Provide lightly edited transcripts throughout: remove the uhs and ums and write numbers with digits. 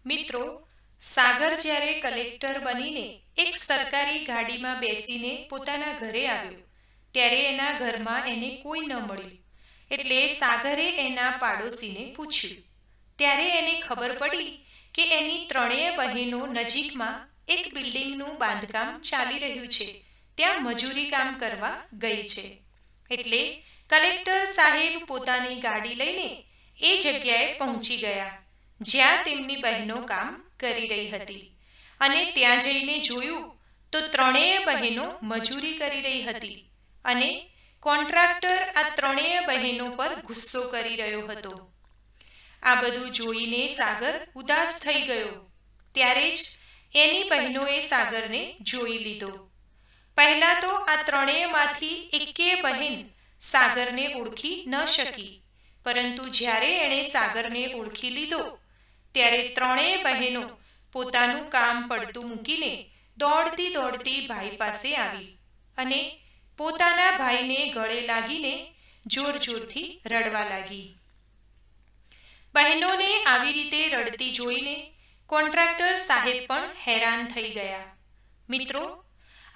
મિત્રો, સાગર જ્યારે કલેક્ટર બનીને એક સરકારી ગાડીમાં બેસીને પોતાના ઘરે આવ્યો ત્યારે એના ઘરમાં એને કોઈ ન મળ્યું. એટલે સાગરે એના પાડોશીને પૂછ્યું. ત્યારે એને ખબર પડી કે એની ત્રણેય બહેનો નજીકમાં એક બિલ્ડિંગનું બાંધકામ ચાલી રહ્યું છે, ત્યાં મજૂરી કામ કરવા ગઈ છે. એટલે કલેક્ટર સાહેબ પોતાની ગાડી લઈને એ જગ્યાએ પહોંચી ગયા જ્યાં તેમની બહેનો કામ કરી રહી હતી. અને ત્યાં જઈને જોયું તો ત્રણેય બહેનો મજૂરી કરી રહી હતી અને કોન્ટ્રાક્ટર આ ત્રણેય બહેનો પર ગુસ્સો કરી રહ્યો હતો. આ બધું જોઈને સાગર ઉદાસ થઈ ગયો. ત્યારે જ એની બહેનોએ સાગરને જોઈ લીધો. પહેલા તો આ ત્રણેયમાંથી એકેય બહેન સાગરને ઓળખી ન શકી, પરંતુ જ્યારે એણે સાગરને ઓળખી લીધો ત્યારે ત્રણેય બહેનો પોતાનું કામ પડતું મૂકીને દોડતી દોડતી ભાઈ પાસે આવી અને પોતાના ભાઈને ગળે લાગીને જોર જોરથી રડવા લાગી. બહેનોને આવી રીતે રડતી જોઈને કોન્ટ્રાક્ટર સાહેબ પણ હેરાન થઈ ગયા. મિત્રો,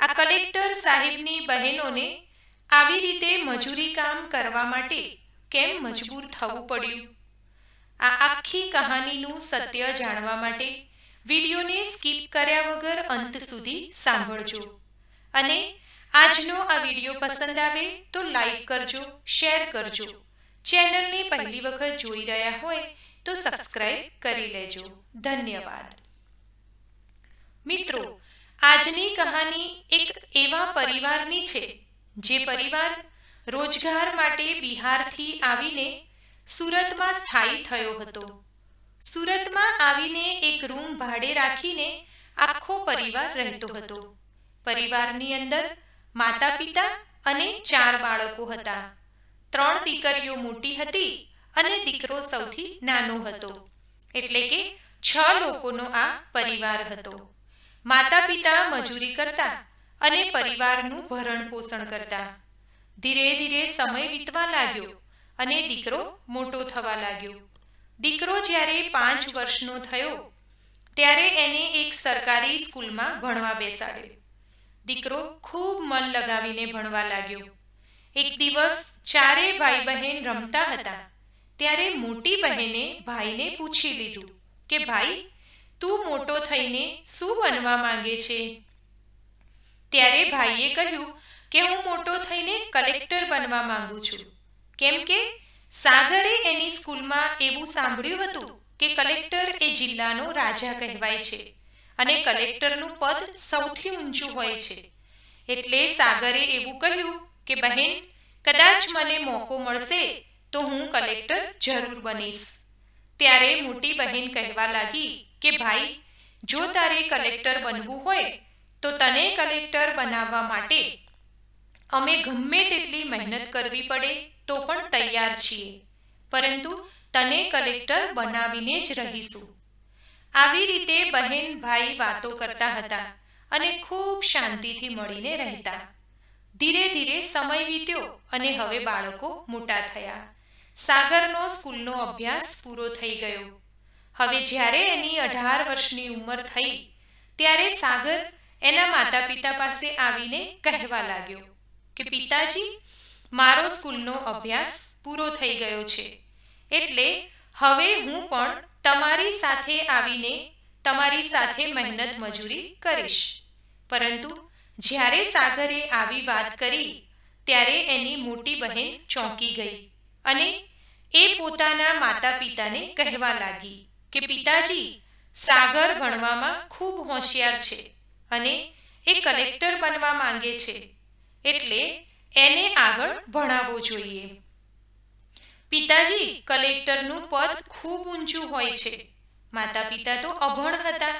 આ કલેક્ટર સાહેબની બહેનોને આવી રીતે મજૂરી કામ કરવા માટે કેમ મજબૂર થવું પડ્યું? આ આખી કહાનીનું સત્ય જાણવા માટે વિડીયોને સ્કીપ કર્યા વગર અંત સુધી સાંભળજો. અને આજનો આ વિડીયો પસંદ આવે તો લાઈક કરજો, શેર કરજો. ચેનલને પહેલી વખત જોઈ રહ્યા હોય તો સબસ્ક્રાઇબ કરી લેજો. ધન્યવાદ. મિત્રો, આજની કહાની એક એવા પરિવારની છે જે પરિવાર રોજગાર માટે બિહારથી આવીને સુરતમાં સ્થાયી થયો હતો. સુરતમાં આવીને એક રૂમ ભાડે રાખીને આખો પરિવાર રહેતો હતો. પરિવારની અંદર માતા પિતા અને 4 બાળકો હતા. 3 દીકરીઓ મોટી હતી અને દીકરો સૌથી નાનો હતો. એટલે કે 6 લોકોનો આ પરિવાર હતો. માતા પિતા મજૂરી કરતા અને પરિવારનું ભરણ પોષણ કરતા. ધીરે ધીરે સમય વીતવા લાગ્યો અને દીકરો મોટો થવા લાગ્યો. દીકરો જ્યારે 5 વર્ષનો થયો ત્યારે એને એક સરકારી સ્કૂલમાં ભણવા બેસાડ્યો. દીકરો ખૂબ મન લગાવીને ભણવા લાગ્યો. એક દિવસ 4 ભાઈ બહેન રમતા હતા ત્યારે મોટી બહેને ભાઈને પૂછી લીધું કે ભાઈ, તું મોટો થઈને શું બનવા માંગે છે? ત્યારે ભાઈએ કહ્યું કે હું મોટો થઈને કલેક્ટર બનવા માંગુ છું. કેમ કે સાગરે એની સ્કૂલમાં એવું સાંભળ્યું હતું કે કલેક્ટર એ જિલ્લાનો રાજા કહેવાય છે અને કલેક્ટરનું પદ સૌથી ઊંચું હોય છે. એટલે સાગરે એવું કહ્યું કે બહેન, કદાચ મને મોકો મળશે તો હું કલેક્ટર જરૂર બનીશ. ત્યારે મોટી બહેન કહેવા લાગી કે ભાઈ, જો તારે કલેક્ટર બનવું હોય તો તને કલેક્ટર બનાવવા માટે અમે ગમે તેટલી મહેનત કરવી પડે તો પણ તૈયાર છીએ, પરંતુ તને કલેક્ટર બનાવીને જ રહીશું. આવી રીતે બહેન ભાઈ વાતો કરતા હતા અને ખૂબ શાંતિથી મળીને રહેતા. ધીરે ધીરે સમય વીત્યો અને હવે બાળકો મોટા થયા. સાગરનો સ્કૂલનો અભ્યાસ પૂરો થઈ ગયો. હવે જ્યારે એની 18 વર્ષની ઉંમર થઈ ત્યારે સાગર એના માતા પિતા પાસે આવીને કહેવા લાગ્યો કે પિતાજી, મારો સ્કૂલનો અભ્યાસ પૂરો થઈ ગયો છે, એટલે હવે હું પણ તમારી સાથે આવીને તમારી સાથે મહેનત મજૂરી કરીશ. પરંતુ જ્યારે સાગરે આવી વાત કરી ત્યારે એની મોટી બહેન ચોંકી ગઈ અને એ પોતાના માતા પિતાને કહેવા લાગી કે પિતાજી, સાગર ભણવામાં ખૂબ હોશિયાર છે અને એ કલેક્ટર બનવા માંગે છે, એટલે એને આગળ ભણાવવો જોઈએ. પિતાજી, કલેક્ટરનું પદ ખૂબ ઊંચું હોય છે. માતા પિતા તો અભણ હતા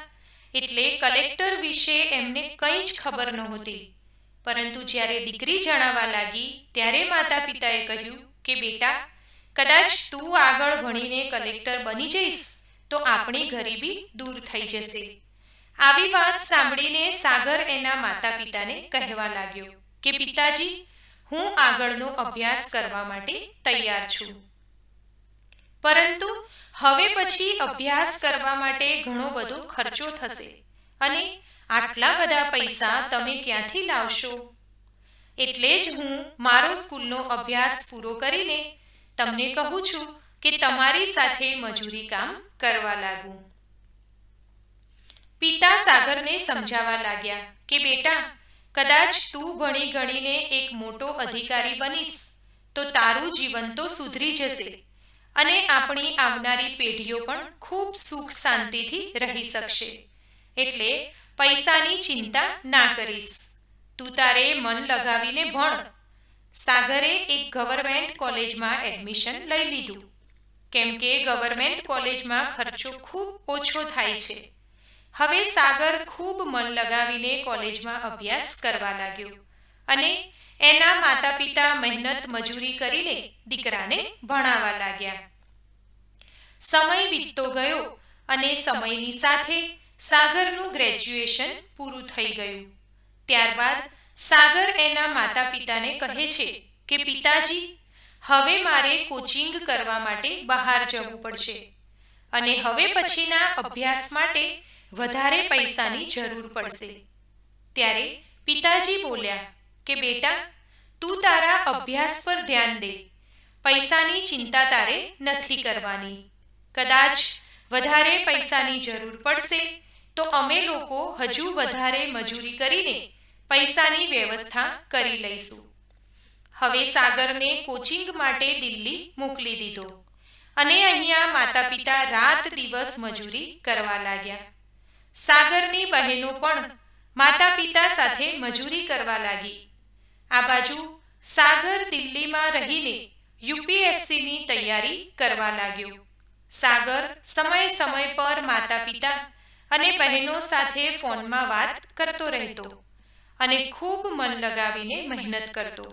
એટલે કલેક્ટર વિશે એમને કંઈ જ ખબર નહોતી. પરંતુ જ્યારે દીકરી જણાવવા લાગી ત્યારે માતા પિતાએ કહ્યું કે બેટા, કદાચ તું આગળ ભણીને કલેક્ટર બની જઈશ તો આપણી ગરીબી દૂર થઈ જશે. આવી વાત સાંભળીને સાગર એના માતા પિતાને કહેવા લાગ્યો કે પિતાજી, હું આગળનો અભ્યાસ કરવા માટે તૈયાર છું. પરંતુ હવે પછી અભ્યાસ કરવા માટે ઘણો બધો ખર્ચો થશે અને આટલા બધા પૈસા તમે ક્યાંથી લાવશો? એટલે જ હું મારો સ્કૂલનો અભ્યાસ પૂરો કરીને તમને કહું છું કે તમારી સાથે મજૂરી કામ કરવા લાગું. પિતા સાગરને સમજાવવા લાગ્યા કે બેટા, કદાચ તું ભણી ગણીને એક મોટો અધિકારી બનીશ તો તારું જીવન તો સુધરી જશે અને આપણી આવનારી પેઢીઓ પણ ખૂબ સુખ શાંતિથી રહી શકશે. એટલે પૈસાની ચિંતા ના કરીશ. તું તારે મન લગાવીને ભણ. સાગરે એક ગવર્મેન્ટ કોલેજમાં એડમિશન લઈ લીધું, કેમ કે ગવર્મેન્ટ કોલેજમાં ખર્ચો ખૂબ ઓછો થાય છે. હવે સાગર ખૂબ મન લગાવીને કોલેજમાં અભ્યાસ કરવા લાગ્યો અને એના માતા પિતા મહેનત મજૂરી કરીને દીકરાને ભણાવવા લાગ્યા. સમય વીતતો ગયો અને સમયની સાથે સાગરનું ગ્રેજ્યુએશન પૂરું થઈ ગયું. ત્યારબાદ સાગર એના માતા પિતાને કહે છે કે પિતાજી, હવે મારે કોચિંગ કરવા માટે બહાર જવું પડશે અને હવે પછીના અભ્યાસ માટે વધારે પૈસાની જરૂર પડશે. ત્યારે પિતાજી બોલ્યા કે બેટા, તું તારા અભ્યાસ પર ધ્યાન દે. પૈસાની ચિંતા તારે નથી કરવાની. કદાચ વધારે પૈસાની જરૂર પડશે તો અમે લોકો હજુ વધારે મજૂરી કરીને પૈસાની વ્યવસ્થા કરી લઈશું. હવે સાગરને કોચિંગ માટે દિલ્હી મોકલી દીધો અને અહીંયા માતા પિતા રાત દિવસ મજૂરી કરવા લાગ્યા. સાગરની બહેનો પણ માતા પિતા સાથે મજૂરી કરવા લાગી. આ બાજુ સાગર દિલ્હીમાં રહીને યુપીએસસીની તૈયારી કરવા લાગ્યો. સાગર સમય પર માતા પિતા અને બહેનો સાથે ફોનમાં વાત કરતો રહેતો અને ખૂબ મન લગાવીને મહેનત કરતો.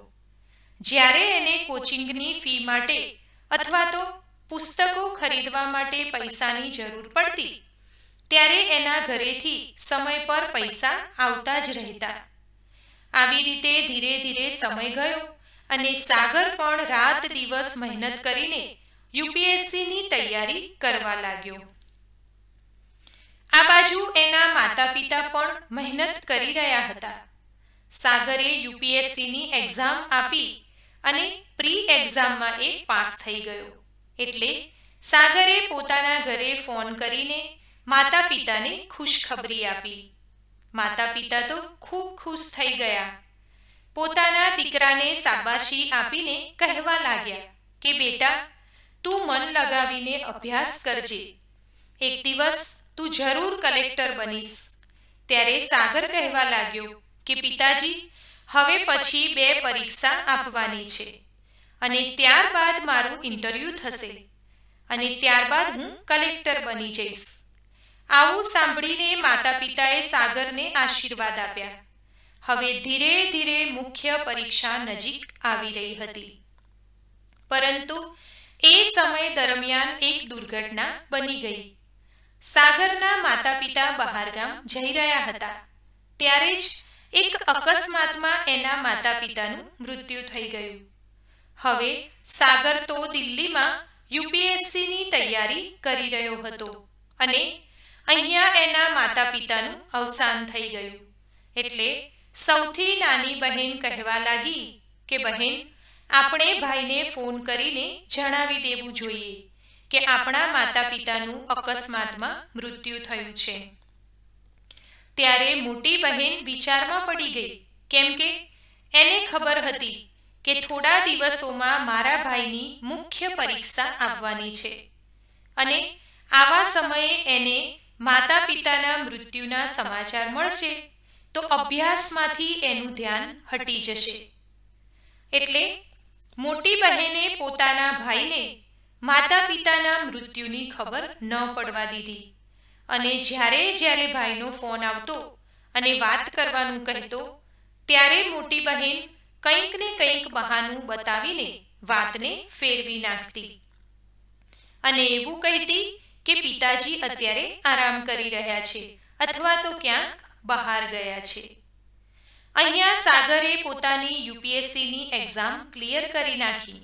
જ્યારે એને કોચિંગની ફી માટે અથવા તો પુસ્તકો ખરીદવા માટે પૈસાની જરૂર પડતી ત્યારે એના ઘરેથી સમય પર પૈસા આવતા જ રહેતા. આવી રીતે ધીરે ધીરે સમય ગયો અને સાગર પણ રાત દિવસ મહેનત કરીને યુપીએસસીની તૈયારી કરવા લાગ્યો. આ બાજુ એના માતા પિતા પણ મહેનત કરી રહ્યા હતા. સાગરે યુપીએસસીની એક્ઝામ આપી અને પ્રી એક્ઝામમાં એ પાસ થઈ ગયો. એટલે સાગરે પોતાના ઘરે ફોન કરીને માતા પિતાને ખુશખબરી આપી. માતા પિતા તો ખૂબ ખુશ થઈ ગયા. પોતાના દીકરાને શાબાશી આપીને કહેવા લાગ્યા કે બેટા, તું મન લગાવીને અભ્યાસ કરજે. એક દિવસ તું જરૂર કલેક્ટર બનીશ. ત્યારે સાગર કહેવા લાગ્યો કે પિતાજી, હવે પછી 2 પરીક્ષા આપવાની છે અને ત્યારબાદ મારું ઇન્ટરવ્યૂ થશે અને ત્યારબાદ હું કલેક્ટર બની જઈશ. આવું સાંભળીને માતા પિતાએ સાગરને આશીર્વાદ આપ્યા. હવે ધીરે ધીરે મુખ્ય પરીક્ષા નજીક આવી રહી હતી. પરંતુ એ સમય દરમિયાન એક દુર્ઘટના બની ગઈ. સાગરના માતા પિતા બહારગામ જઈ રહ્યા હતા. ત્યારે જ એક અકસ્માતમાં એના માતા પિતાનું મૃત્યુ થઈ ગયું. હવે સાગર તો દિલ્હીમાં યુપીએસસીની તૈયારી કરી રહ્યો હતો અને અહીંયા એના માતા પિતાનું અવસાન થઈ ગયું. એટલે સૌથી નાની બહેન કહેવા લાગી કે બહેન, આપણે ભાઈને ફોન કરીને જણાવી દેવું જોઈએ કે આપણા માતા પિતાનું અકસ્માતમાં મૃત્યુ થયું છે. ત્યારે મોટી બહેન વિચારમાં પડી ગઈ, કેમ કે એને ખબર હતી કે થોડા દિવસોમાં મારા ભાઈની મુખ્ય પરીક્ષા આવવાની છે અને આવા સમયે એને માતા પિતાના મૃત્યુના સમાચાર મળશે તો અભ્યાસમાંથી એનું ધ્યાન હટી જશે. એટલે મોટી બહેને પોતાના ભાઈને માતા પિતાના મૃત્યુની ખબર ન પડવા દીધી અને જ્યારે ભાઈનો ફોન આવતો અને વાત કરવાનું કહેતો ત્યારે મોટી બહેન કંઈક ને કંઈક બહાનું બતાવીને વાતને ફેરવી નાખતી અને એવું કહેતી કે પિતાજી અત્યારે આરામ કરી રહ્યા છે અથવા તો ક્યાંક બહાર ગયા છે. અહીંયા સાગરે પોતાની યુપીએસસીની એક્ઝામ ક્લિયર કરી નાખી.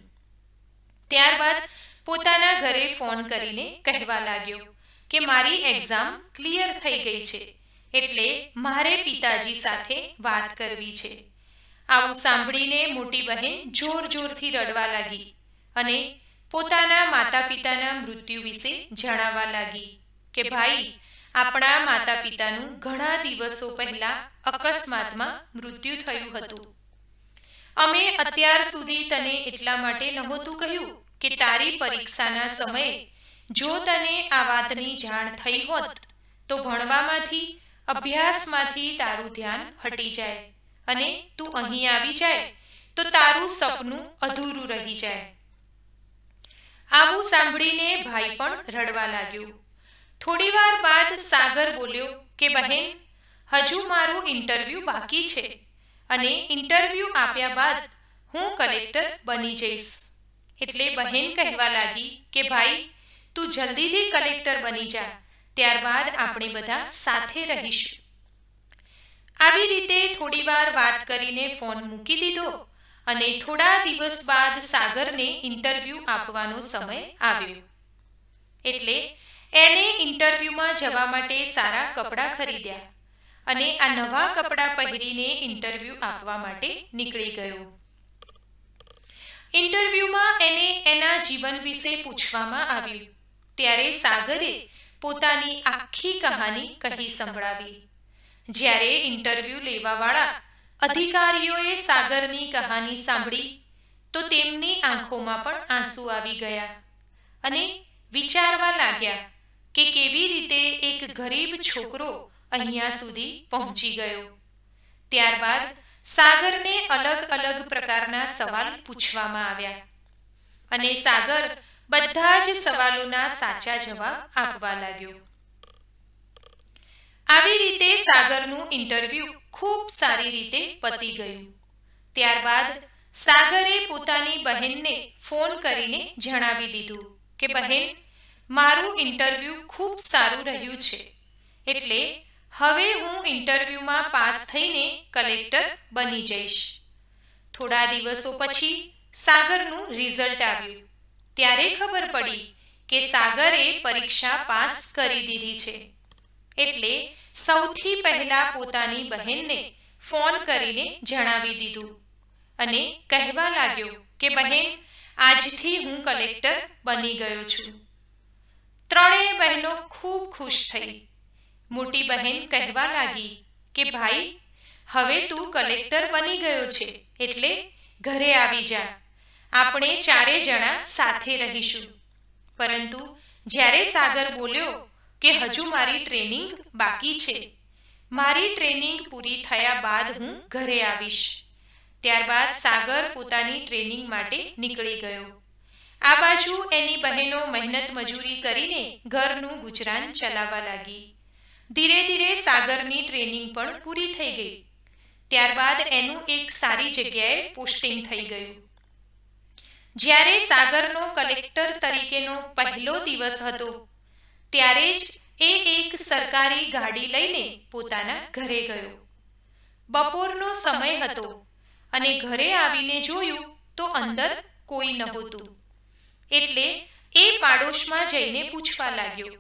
ત્યારબાદ પોતાના ઘરે ફોન કરીને કહેવા લાગ્યો કે મારી એક્ઝામ ક્લિયર થઈ ગઈ છે, એટલે મારે પિતાજી સાથે વાત કરવી છે. આવું સાંભળીને મોટી બહેન જોર જોરથી રડવા લાગી અને પોતાના માતા પિતાના મૃત્યુ વિશે જણાવવા લાગી કે ભાઈ, આપણા માતા પિતાનું ઘણા દિવસો પહેલા અકસ્માતમાં મૃત્યુ થયું હતું. અમે અત્યાર સુધી તને એટલા માટે નહોતું કહ્યું કે તારી પરીક્ષાના સમયે જો તને આ વાતની જાણ થઈ હોત તો ભણવામાંથી, અભ્યાસમાંથી તારું ધ્યાન હટી જાય અને તું અહીં આવી જાય તો તારું સપનું અધૂરું રહી જાય. આવું સાંભળીને ભાઈ પણ રડવા લાગ્યો. થોડીવાર બાદ સાગર બોલ્યો કે બહેન, હજુ મારું ઇન્ટરવ્યૂ બાકી છે અને ઇન્ટરવ્યૂ આપ્યા બાદ હું કલેક્ટર બની જઈશ. એટલે બહેન કહેવા લાગી કે ભાઈ, તું જલ્દીથી કલેક્ટર બની જા, ત્યારબાદ આપણે બધા સાથે રહીશું. આવી રીતે થોડીવાર વાત કરીને ફોન મૂકી દીધો અને થોડા દિવસ બાદ સાગરને ઇન્ટરવ્યૂ આપવાનો સમય આવ્યો. એટલે એને ઇન્ટરવ્યૂમાં જવા માટે સારા કપડાં ખરીદ્યા અને આ નવા કપડાં પહેરીને ઇન્ટરવ્યૂ આપવા માટે નીકળી ગયો. ઇન્ટરવ્યૂમાં એને એના જીવન વિશે પૂછવામાં આવ્યું ત્યારે સાગરે પોતાની આખી કહાની કહી સંભળાવી. જ્યારે ઇન્ટરવ્યૂ લેવાવાળા અધિકારીઓએ સાગરની કહાની સાંભળી તો તેમની આંખોમાં પણ આંસુ આવી ગયા અને વિચારવા લાગ્યા કે કેવી રીતે એક ગરીબ છોકરો અહીંયા સુધી પહોંચી ગયો. ત્યારબાદ સાગરને અલગ અલગ પ્રકારના સવાલ પૂછવામાં આવ્યા અને સાગર બધા જ સવાલોના સાચા જવાબ આપવા લાગ્યો. આવી રીતે સાગરનું ઇન્ટરવ્યૂ ખૂબ સારી રીતે પતી ગયું. ત્યારબાદ સાગરે પોતાની બહેનને ફોન કરીને જણાવી દીધું કે બહેન, મારું ઇન્ટરવ્યૂ ખૂબ સારું રહ્યું છે, એટલે હવે હું ઇન્ટરવ્યૂમાં પાસ થઈને કલેક્ટર બની જઈશ. થોડા દિવસો પછી સાગરનું રિઝલ્ટ આવ્યું. ત્યારે ખબર પડી કે સાગરે પરીક્ષા પાસ કરી દીધી છે. એટલે સૌથી પહેલા પોતાની બહેનને ફોન કરીને જણાવી દીધું અને કહેવા લાગ્યો કે બહેન, આજથી હું કલેક્ટર બની ગયો છું. ત્રણેય બહેનો ખૂબ ખુશ થઈ. મોટી બહેન કહેવા લાગી કે ભાઈ, હવે તું કલેક્ટર બની ગયો છે, એટલે ઘરે આવી જા, આપણે ચારે જણા સાથે રહીશું. પરંતુ જ્યારે સાગર બોલ્યો કે હજુ મારી ટ્રેનિંગ બાકી છે, મારી ટ્રેનિંગ પૂરી થયા બાદ હું ઘરે આવીશ, ત્યારબાદ સાગર પોતાની ટ્રેનિંગ માટે નીકળી ગયો. આ બાજુ એની બહેનો મહેનત મજૂરી કરીને ઘરનું ગુજરાન ચલાવવા લાગી. ધીરે ધીરે સાગરની ટ્રેનિંગ પણ પૂરી થઈ ગઈ. ત્યારબાદ એનું એક સારી જગ્યાએ પોસ્ટિંગ થઈ ગયું. જ્યારે સાગરનો કલેક્ટર તરીકેનો પહેલો દિવસ હતો ત્યારે જ એ એક સરકારી ગાડી લઈને પોતાના ઘરે ગયો. બપોરનો સમય હતો અને ઘરે આવીને જોયું તો અંદર કોઈ નહોતું. એટલે એ પાડોશમાં જઈને પૂછવા લાગ્યો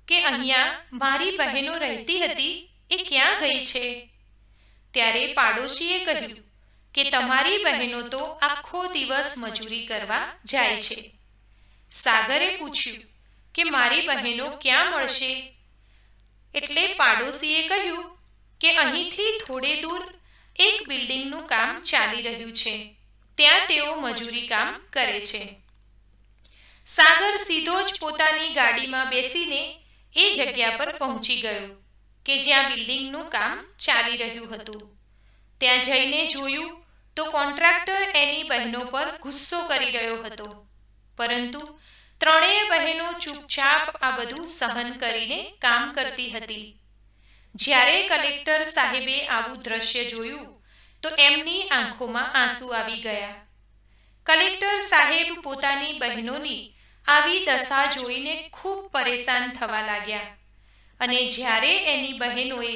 કે અહીંયા મારી બહેનો રહેતી હતી, એ ક્યાં ગઈ છે? ત્યારે પાડોશીએ કહ્યું કે તમારી બહેનો તો આખો દિવસ મજૂરી કરવા જાય છે. સાગરે પૂછ્યું કે મારી બહેનો ક્યાં મળશે? એટલે પાડોશીએ કહ્યું કે અહીંથી થોડે દૂર એક બિલ્ડિંગનું કામ ચાલી રહ્યું છે, ત્યાં તેઓ મજૂરી કામ કરે છે. સાગર સીધો જ પોતાની ગાડીમાં બેસીને એ જગ્યા પર પહોંચી ગયો કે જ્યાં બિલ્ડિંગનું કામ ચાલી રહ્યું હતું. ત્યાં જઈને જોયું તો કોન્ટ્રાક્ટર એની બહેનો પર ગુસ્સો કરી રહ્યો હતો, પરંતુ ત્રણેય બહેનો ચૂપચાપ આ બધું સહન કરીને કામ કરતી હતી. જ્યારે કલેક્ટર સાહેબે આવું દ્રશ્ય જોયું તો એમની આંખોમાં આંસુ આવી ગયા. કલેક્ટર સાહેબ પોતાની બહેનોની આવી દશા જોઈને ખૂબ પરેશાન થવા લાગ્યા અને જ્યારે એની બહેનોએ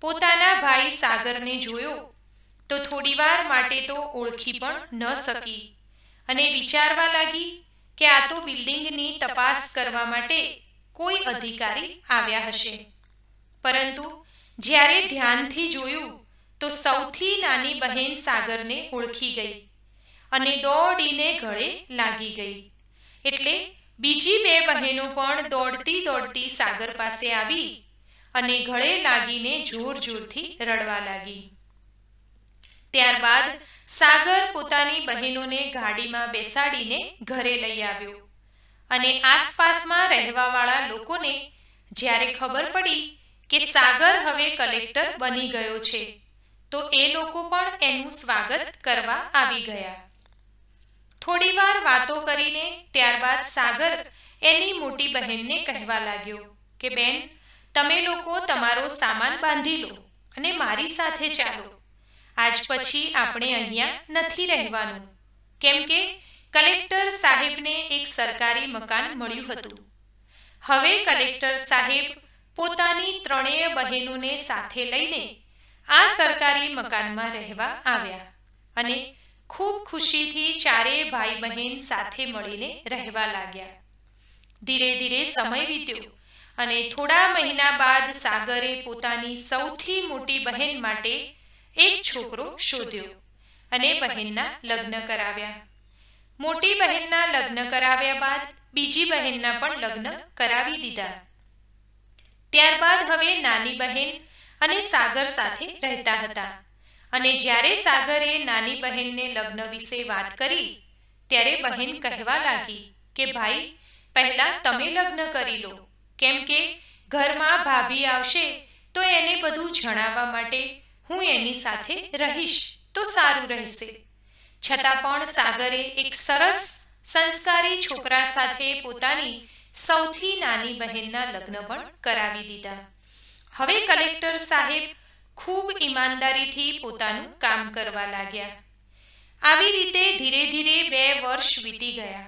પોતાના ભાઈ સાગરને જોયો તો થોડીવાર માટે તો ઓળખી પણ ન શકી અને વિચારવા લાગી કે આ તો બિલ્ડિંગની તપાસ કરવા માટે કોઈ અધિકારી આવ્યા હશે. પરંતુ જ્યારે ધ્યાનથી જોયું તો સૌથી નાની બહેન સાગરને ઓળખી ગઈ અને દોડીને ગળે લાગી ગઈ. એટલે બીજી બે બહેનો પણ દોડતી દોડતી સાગર પાસે આવી અને ગળે લાગીને જોર જોરથી રડવા લાગી. ત્યારબાદ સાગર પોતાની બહેનોને ગાડીમાં બેસાડીને ઘરે લઈ આવ્યો અને આસપાસમાં રહેવાવાળા લોકોને જ્યારે ખબર પડી કે સાગર હવે કલેક્ટર બની ગયો છે તો એ લોકો પણ એનું સ્વાગત કરવા આવી ગયા. થોડીવાર વાતો કરીને ત્યારબાદ સાગર એની મોટી બહેનને કહેવા લાગ્યો કે બેન, તમે લોકો તમારો સામાન બાંધી લો અને મારી સાથે ચાલો. આજ પછી આપણે અહીંયા નથી રહેવાનું, કેમ કે કલેક્ટર સાહેબને એક સરકારી મકાન મળ્યું હતું. હવે કલેક્ટર સાહેબ પોતાની ત્રણેય બહેનોને સાથે લઈને આ સરકારી મકાનમાં રહેવા આવ્યા અને ખૂબ ખુશીથી ચારેય ભાઈ બહેન સાથે મળીને રહેવા લાગ્યા. ધીરે ધીરે સમય વીત્યો અને થોડા મહિના બાદ સાગરે પોતાની સૌથી મોટી બહેન માટે એક છોકરો શોધ્યો અને બહેનના લગ્ન કરાવ્યા. મોટી બહેનના લગ્ન કરાવ્યા બાદ બીજી બહેનના પણ લગ્ન કરાવી દીધા. ત્યારબાદ હવે નાની બહેન અને સાગર સાથે રહેતા હતા અને જ્યારે સાગરે નાની બહેનને લગ્ન વિશે વાત કરી ત્યારે બહેન કહેવા લાગી કે ભાઈ, પહેલા તમે લગ્ન કરી લો, કેમ કે ઘરમાં ભાભી આવશે તો એને બધું જણાવવા માટે હું એની સાથે રહીશ તો સારું રહેશે. છતાં પણ સાગરે એક સરસ સંસ્કારી છોકરા સાથે પોતાની સૌથી નાની બહેનના લગ્ન પણ કરાવી દીધા. હવે કલેક્ટર સાહેબ ખૂબ ઈમાનદારીથી પોતાનું કામ કરવા લાગ્યા. આવી રીતે ધીરે ધીરે 2 વર્ષ વીતી ગયા.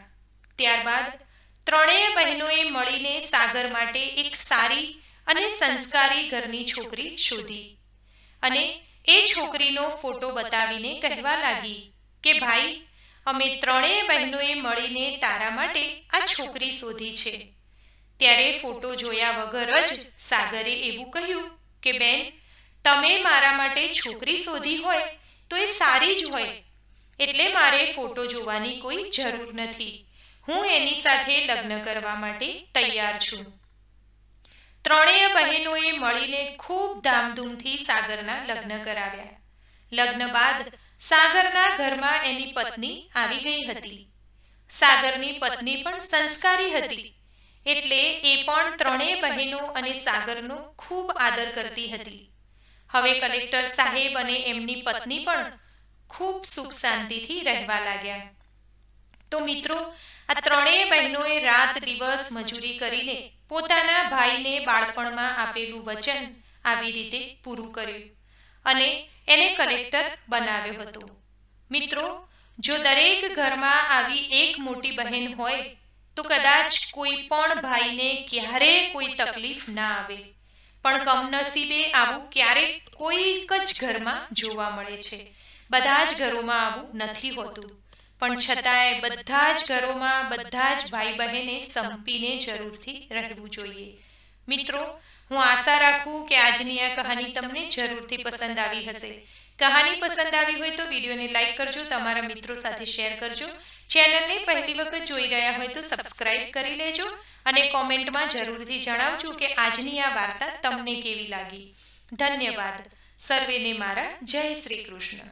ત્યારબાદ ત્રણેય બહેનોએ મળીને સાગર માટે એક સારી અને સંસ્કારી ઘરની છોકરી શોધી અને એ છોકરીનો ફોટો બતાવીને કહેવા લાગી કે ભાઈ, અમે ત્રણેય બહેનોએ મળીને તારા માટે આ છોકરી શોધી છે. ત્યારે ફોટો જોયા વગર જ સાગરે એવું કહ્યું કે બેન, તમે મારા માટે છોકરી શોધી હોય તો એ સારી જ હોય, એટલે મારે ફોટો જોવાની કોઈ જરૂર નથી. હું એની સાથે લગ્ન કરવા માટે તૈયાર છું. ત્રણેય બહેનોએ મળીને ખૂબ ધામધૂમથી સાગરના લગ્ન કરાવ્યા. લગ્ન બાદ સાગરના ઘરમાં એની પત્ની આવી ગઈ હતી. સાગરની પત્ની પણ સંસ્કારી હતી, એટલે એ પણ ત્રણેય બહેનો અને સાગરનો ખૂબ આદર કરતી હતી. હવે કલેક્ટર સાહેબ અને એમની પત્ની પણ ખૂબ સુખ શાંતિથી રહેવા લાગ્યા. તો મિત્રો, આ ત્રણેય બહેનોએ રાત દિવસ મજૂરી કરીને પોતાના ભાઈને બાળપણમાં આપેલું વચન આવી રીતે પૂરું કર્યું અને એને કલેક્ટર બનાવ્યો હતો. મિત્રો, જો દરેક ઘરમાં આવી એક મોટી બહેન હોય તો કદાચ કોઈ પણ ભાઈને ક્યારેય કોઈ તકલીફ ના આવે. પણ કમનસીબે આવું ક્યારેક કોઈક જ ઘરમાં જોવા મળે છે. બધા જ ઘરોમાં આવું નથી હોતું, પણ છતાંય બધા જ ઘરોમાં બધા જ ભાઈ બહેને સંપીને જરૂરથી રહેવું જોઈએ. મિત્રો, હું આશા રાખું કે આજની આ કહાની તમને જરૂરથી પસંદ આવી હશે. કહાની પસંદ આવી હોય તો વિડીયોને લાઈક કરજો, તમારા મિત્રો સાથે શેર કરજો. ચેનલને પહેલી વખત જોઈ રહ્યા હોય તો સબસ્ક્રાઇબ કરી લેજો અને કોમેન્ટમાં જરૂરથી જણાવજો કે આજની આ વાર્તા તમને કેવી લાગી. ધન્યવાદ. સર્વેને મારા જય શ્રી કૃષ્ણ.